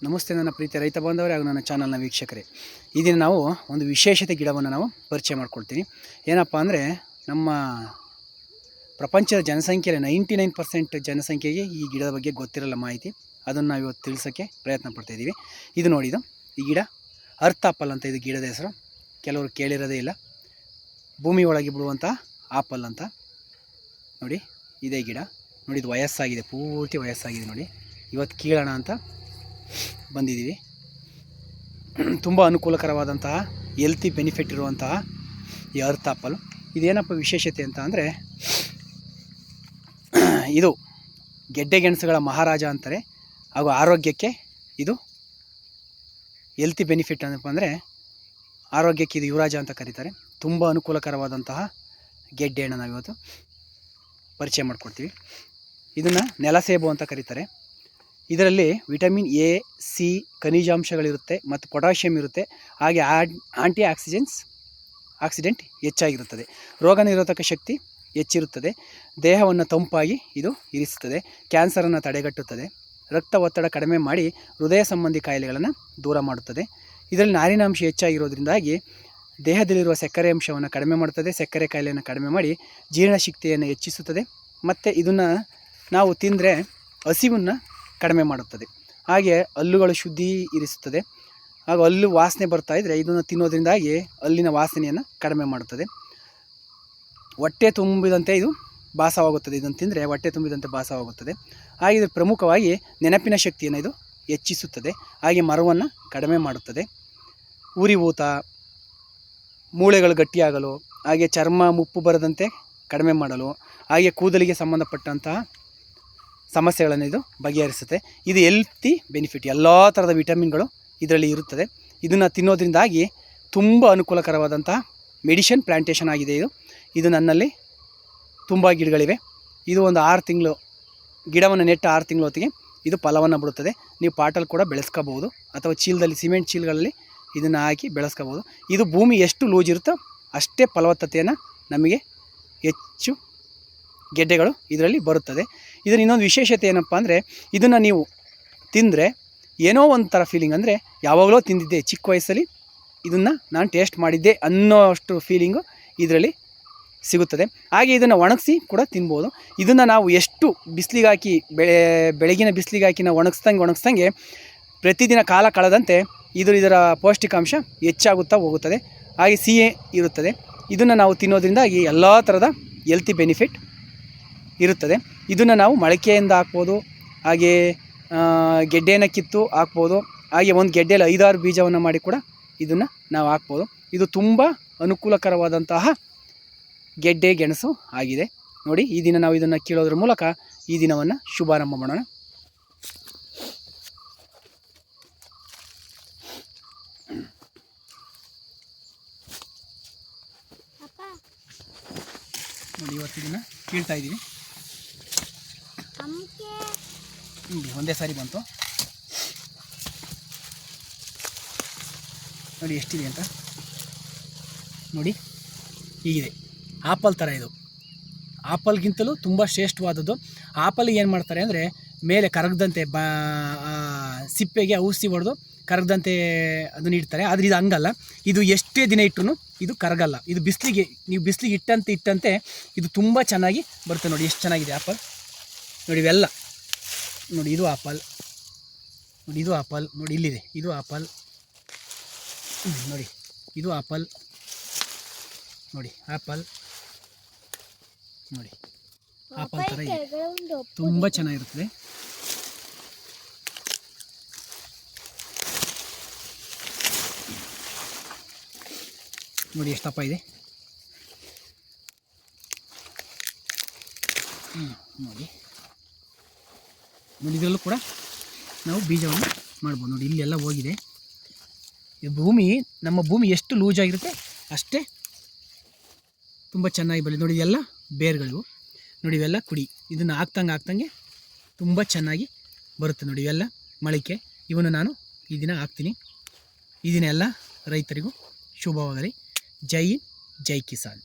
ನಮಸ್ತೆ ನನ್ನ ಪ್ರೀತಿಯ ರೈತ ಬಾಂಧವರೇ ಹಾಗೂ ನನ್ನ ಚಾನಲ್ನ ವೀಕ್ಷಕರೇ. ಈ ದಿನ ನಾವು ಒಂದು ವಿಶೇಷತೆ ಗಿಡವನ್ನು ನಾವು ಪರಿಚಯ ಮಾಡ್ಕೊಳ್ತೀನಿ. ಏನಪ್ಪ ಅಂದರೆ ನಮ್ಮ ಪ್ರಪಂಚದ ಜನಸಂಖ್ಯೆಯಲ್ಲಿ 99% ಜನಸಂಖ್ಯೆಗೆ ಈ ಗಿಡದ ಬಗ್ಗೆ ಗೊತ್ತಿರಲ್ಲ ಮಾಹಿತಿ. ಅದನ್ನು ನಾವು ಇವತ್ತು ತಿಳಿಸೋಕ್ಕೆ ಪ್ರಯತ್ನ ಪಡ್ತಾಯಿದ್ದೀವಿ. ಇದು ನೋಡಿ, ಈ ಗಿಡ ಅರ್ತ್ ಆಪಲ್ ಅಂತ ಇದು ಗಿಡದ ಹೆಸರು. ಕೆಲವರು ಕೇಳಿರೋದೇ ಇಲ್ಲ. ಭೂಮಿ ಒಳಗೆ ಬಿಡುವಂಥ ಆಪಲ್ ಅಂತ ನೋಡಿ. ಇದೇ ಗಿಡ ನೋಡಿ, ಇದು ವಯಸ್ಸಾಗಿದೆ, ಪೂರ್ತಿ ವಯಸ್ಸಾಗಿದೆ ನೋಡಿ. ಇವತ್ತು ಕೀಳೋಣ ಅಂತ ಬಂದಿದ್ದೀವಿ. ತುಂಬ ಅನುಕೂಲಕರವಾದಂತಹ ಹೆಲ್ತಿ ಬೆನಿಫಿಟ್ ಇರುವಂತಹ ಈ ಅರ್ತ್ ಆಪಲ್. ಇದೇನಪ್ಪ ವಿಶೇಷತೆ ಅಂತ ಅಂದರೆ, ಇದು ಗೆಡ್ಡೆ ಗೆಣಸುಗಳ ಮಹಾರಾಜ ಅಂತಾರೆ. ಹಾಗೂ ಆರೋಗ್ಯಕ್ಕೆ ಇದು ಹೆಲ್ತಿ ಬೆನಿಫಿಟ್ ಏನಪ್ಪ ಅಂದರೆ, ಆರೋಗ್ಯಕ್ಕೆ ಇದು ಯುವರಾಜ ಅಂತ ಕರೀತಾರೆ. ತುಂಬ ಅನುಕೂಲಕರವಾದಂತಹ ಗೆಡ್ಡೆ ಹಣ್ಣು ನಾವಿವತ್ತು ಪರಿಚಯ ಮಾಡ್ಕೊಡ್ತೀವಿ. ಇದನ್ನು ನೆಲಸೇಬು ಅಂತ ಕರೀತಾರೆ. ಇದರಲ್ಲಿ ವಿಟಮಿನ್ ಎ, ಸಿ ಖನಿಜಾಂಶಗಳಿರುತ್ತೆ ಮತ್ತು ಪೊಟ್ಯಾಷಿಯಮ್ ಇರುತ್ತೆ. ಹಾಗೆ ಆಂಟಿ ಆಕ್ಸಿಡೆಂಟ್ ಹೆಚ್ಚಾಗಿರುತ್ತದೆ. ರೋಗ ನಿರೋಧಕ ಶಕ್ತಿ ಹೆಚ್ಚಿರುತ್ತದೆ. ದೇಹವನ್ನು ತಂಪಾಗಿ ಇದು ಇರಿಸುತ್ತದೆ. ಕ್ಯಾನ್ಸರನ್ನು ತಡೆಗಟ್ಟುತ್ತದೆ. ರಕ್ತ ಒತ್ತಡ ಕಡಿಮೆ ಮಾಡಿ ಹೃದಯ ಸಂಬಂಧಿ ಕಾಯಿಲೆಗಳನ್ನು ದೂರ ಮಾಡುತ್ತದೆ. ಇದರಲ್ಲಿ ನಾರಿನಾಂಶ ಹೆಚ್ಚಾಗಿರೋದ್ರಿಂದಾಗಿ ದೇಹದಲ್ಲಿರುವ ಸಕ್ಕರೆ ಅಂಶವನ್ನು ಕಡಿಮೆ ಮಾಡುತ್ತದೆ. ಸಕ್ಕರೆ ಕಾಯಿಲೆಯನ್ನು ಕಡಿಮೆ ಮಾಡಿ ಜೀರ್ಣಶಕ್ತಿಯನ್ನು ಹೆಚ್ಚಿಸುತ್ತದೆ. ಮತ್ತು ಇದನ್ನು ನಾವು ತಿಂದರೆ ಹಸಿವನ್ನು ಕಡಿಮೆ ಮಾಡುತ್ತದೆ. ಹಾಗೆ ಹಲ್ಲುಗಳು ಶುದ್ಧಿ ಇರಿಸುತ್ತದೆ. ಹಾಗೂ ಹಲ್ಲು ವಾಸನೆ ಬರ್ತಾಯಿದ್ರೆ ಇದನ್ನು ತಿನ್ನೋದ್ರಿಂದಾಗಿ ಹಲ್ಲಿನ ವಾಸನೆಯನ್ನು ಕಡಿಮೆ ಮಾಡುತ್ತದೆ. ಹೊಟ್ಟೆ ತುಂಬಿದಂತೆ ಇದು ಭಾಸವಾಗುತ್ತದೆ. ಇದನ್ನು ತಿಂದರೆ ಹೊಟ್ಟೆ ತುಂಬಿದಂತೆ ಭಾಸವಾಗುತ್ತದೆ. ಹಾಗೆ ಇದು ಪ್ರಮುಖವಾಗಿ ನೆನಪಿನ ಶಕ್ತಿಯನ್ನು ಇದು ಹೆಚ್ಚಿಸುತ್ತದೆ. ಹಾಗೆ ಮರವನ್ನು ಕಡಿಮೆ ಮಾಡುತ್ತದೆ. ಊತ, ಮೂಳೆಗಳು ಗಟ್ಟಿಯಾಗಲು, ಹಾಗೆ ಚರ್ಮ ಮುಪ್ಪು ಬರದಂತೆ ಕಡಿಮೆ ಮಾಡಲು, ಹಾಗೆ ಕೂದಲಿಗೆ ಸಂಬಂಧಪಟ್ಟಂತಹ ಸಮಸ್ಯೆಗಳನ್ನು ಇದು ಬಗೆಹರಿಸುತ್ತೆ. ಇದು ಹೆಲ್ತಿ ಬೆನಿಫಿಟ್, ಎಲ್ಲ ಥರದ ವಿಟಮಿನ್ಗಳು ಇದರಲ್ಲಿ ಇರುತ್ತದೆ. ಇದನ್ನು ತಿನ್ನೋದ್ರಿಂದಾಗಿ ತುಂಬ ಅನುಕೂಲಕರವಾದಂತಹ ಮೆಡಿಷನ್ ಪ್ಲ್ಯಾಂಟೇಷನ್ ಆಗಿದೆ. ಇದು ನನ್ನಲ್ಲಿ ತುಂಬ ಗಿಡಗಳಿವೆ. ಇದು ಒಂದು 6 ತಿಂಗಳು ಗಿಡವನ್ನು ನೆಟ್ಟ 6 ತಿಂಗಳ ಹೊತ್ತಿಗೆ ಇದು ಫಲವನ್ನು ಬಿಡುತ್ತದೆ. ನೀವು ಪಾಟಲ್ಲಿ ಕೂಡ ಬೆಳೆಸ್ಕೋಬೋದು, ಅಥವಾ ಚೀಲದಲ್ಲಿ, ಸಿಮೆಂಟ್ ಚೀಲಗಳಲ್ಲಿ ಇದನ್ನು ಹಾಕಿ ಬೆಳೆಸ್ಕೋಬೋದು. ಇದು ಭೂಮಿ ಎಷ್ಟು ಲೂಜ್ ಇರುತ್ತೋ ಅಷ್ಟೇ ಫಲವತ್ತತೆಯನ್ನು ನಮಗೆ ಹೆಚ್ಚು ಗೆಡ್ಡೆಗಳು ಇದರಲ್ಲಿ ಬರುತ್ತದೆ. ಇದರ ಇನ್ನೊಂದು ವಿಶೇಷತೆ ಏನಪ್ಪ ಅಂದರೆ, ಇದನ್ನು ನೀವು ತಿಂದರೆ ಏನೋ ಒಂಥರ ಫೀಲಿಂಗ್, ಅಂದರೆ ಯಾವಾಗಲೂ ತಿಂದಿದ್ದೆ, ಚಿಕ್ಕ ವಯಸ್ಸಲ್ಲಿ ಇದನ್ನು ನಾನು ಟೇಸ್ಟ್ ಮಾಡಿದ್ದೆ ಅನ್ನೋ ಅಷ್ಟು ಫೀಲಿಂಗು ಇದರಲ್ಲಿ ಸಿಗುತ್ತದೆ. ಹಾಗೆ ಇದನ್ನು ಒಣಗಿಸಿ ಕೂಡ ತಿನ್ಬೋದು. ಇದನ್ನು ನಾವು ಎಷ್ಟು ಬಿಸಿಲಿಗೆ ಹಾಕಿ ಬೆಳಗಿನ ಬಿಸಿಲಿಗೆ ಹಾಕಿ ನಾವು ಒಣಗಿಸ್ದಂಗೆ ಪ್ರತಿದಿನ ಕಾಲ ಕಳೆದಂತೆ ಇದರ ಪೌಷ್ಟಿಕಾಂಶ ಹೆಚ್ಚಾಗುತ್ತಾ ಹೋಗುತ್ತದೆ. ಹಾಗೆ ಸಿಹಿ ಇರುತ್ತದೆ. ಇದನ್ನು ನಾವು ತಿನ್ನೋದ್ರಿಂದಾಗಿ ಎಲ್ಲ ಥರದ ಹೆಲ್ತಿ ಬೆನಿಫಿಟ್ ಇರುತ್ತದೆ. ಇದನ್ನು ನಾವು ಮೊಳಕೆಯಿಂದ ಹಾಕ್ಬೋದು, ಹಾಗೆ ಗೆಡ್ಡೆಯನ್ನು ಕಿತ್ತು ಹಾಕ್ಬೋದು. ಹಾಗೆ ಒಂದು ಗೆಡ್ಡೆಯಲ್ಲಿ 5-6 ಬೀಜವನ್ನು ಮಾಡಿ ಕೂಡ ಇದನ್ನು ನಾವು ಹಾಕ್ಬೋದು. ಇದು ತುಂಬ ಅನುಕೂಲಕರವಾದಂತಹ ಗೆಡ್ಡೆ ಗೆಣಸು ಆಗಿದೆ ನೋಡಿ. ಈ ದಿನ ನಾವು ಇದನ್ನು ಕೀಳೋದ್ರ ಮೂಲಕ ಈ ದಿನವನ್ನು ಶುಭಾರಂಭ ಮಾಡೋಣ. ನೋಡಿ, ಇವತ್ತು ಇದನ್ನು ಕೀಳ್ತಾ ಇದ್ದೀವಿ. ಒಂದೇ ಸಾರಿ ಬಂತು ನೋಡಿ ಎಷ್ಟಿದೆ ಅಂತ. ನೋಡಿ, ಹೀಗಿದೆ. ಆಪಲ್ ಥರ ಇದು. ಆಪಲ್ಗಿಂತಲೂ ತುಂಬ ಶ್ರೇಷ್ಠವಾದದ್ದು. ಆಪಲ್ಗೆ ಏನು ಮಾಡ್ತಾರೆ ಅಂದರೆ, ಮೇಲೆ ಕರಗದಂತೆ ಸಿಪ್ಪೆಗೆ ಔಷಧಿ ಹೊಡೆದು ಕರಗದಂತೆ ಅದನ್ನು ಇಡ್ತಾರೆ. ಆದರೆ ಇದು ಹಂಗಲ್ಲ. ಇದು ಎಷ್ಟೇ ದಿನ ಇಟ್ಟರು ಇದು ಕರಗಲ್ಲ. ಇದು ನೀವು ಬಿಸಿಲಿಗೆ ಇಟ್ಟಂತೆ ಇದು ತುಂಬ ಚೆನ್ನಾಗಿ ಬರುತ್ತೆ. ನೋಡಿ ಎಷ್ಟು ಚೆನ್ನಾಗಿದೆ ಆಪಲ್. ನೋಡಿ ಇವೆಲ್ಲ ನೋಡಿ, ಇದು ಆಪಲ್ ನೋಡಿ, ಇದು ಆಪಲ್ ನೋಡಿ, ಇಲ್ಲಿದೆ ಇದು ಆಪಲ್ ನೋಡಿ, ಇದು ಆಪಲ್ ನೋಡಿ, ಆಪಲ್ ನೋಡಿ, ಆಪಲ್ ಥರ ಇದೆ. ತುಂಬ ಚೆನ್ನಾಗಿರುತ್ತದೆ. ನೋಡಿ ಎಷ್ಟು ದಪ್ಪ ಇದೆ. ನೋಡಿ ನೋಡಿ, ಇದರಲ್ಲೂ ಕೂಡ ನಾವು ಬೀಜವನ್ನು ಮಾಡ್ಬೋದು. ನೋಡಿ ಇಲ್ಲೆಲ್ಲ ಹೋಗಿದೆ. ನಮ್ಮ ಭೂಮಿ ಎಷ್ಟು ಲೂಜಾಗಿರುತ್ತೆ ಅಷ್ಟೇ ತುಂಬ ಚೆನ್ನಾಗಿ ಬೆಳೆ. ನೋಡಿ ಇದೆಲ್ಲ ಬೇರುಗಳಿವು. ನೋಡಿ ಇವೆಲ್ಲ ಕುಡಿ. ಇದನ್ನು ಹಾಕ್ತಂಗೆ ತುಂಬ ಚೆನ್ನಾಗಿ ಬರುತ್ತೆ. ನೋಡಿ ಇವೆಲ್ಲ ಮೊಳಕೆ. ಇವನ್ನು ನಾನು ಈ ದಿನ ಹಾಕ್ತೀನಿ. ಈ ದಿನ ಎಲ್ಲ ರೈತರಿಗೂ ಶುಭವಾಗಲಿ. ಜೈ ಹಿಂದ್, ಜೈ ಕಿಸಾನ್.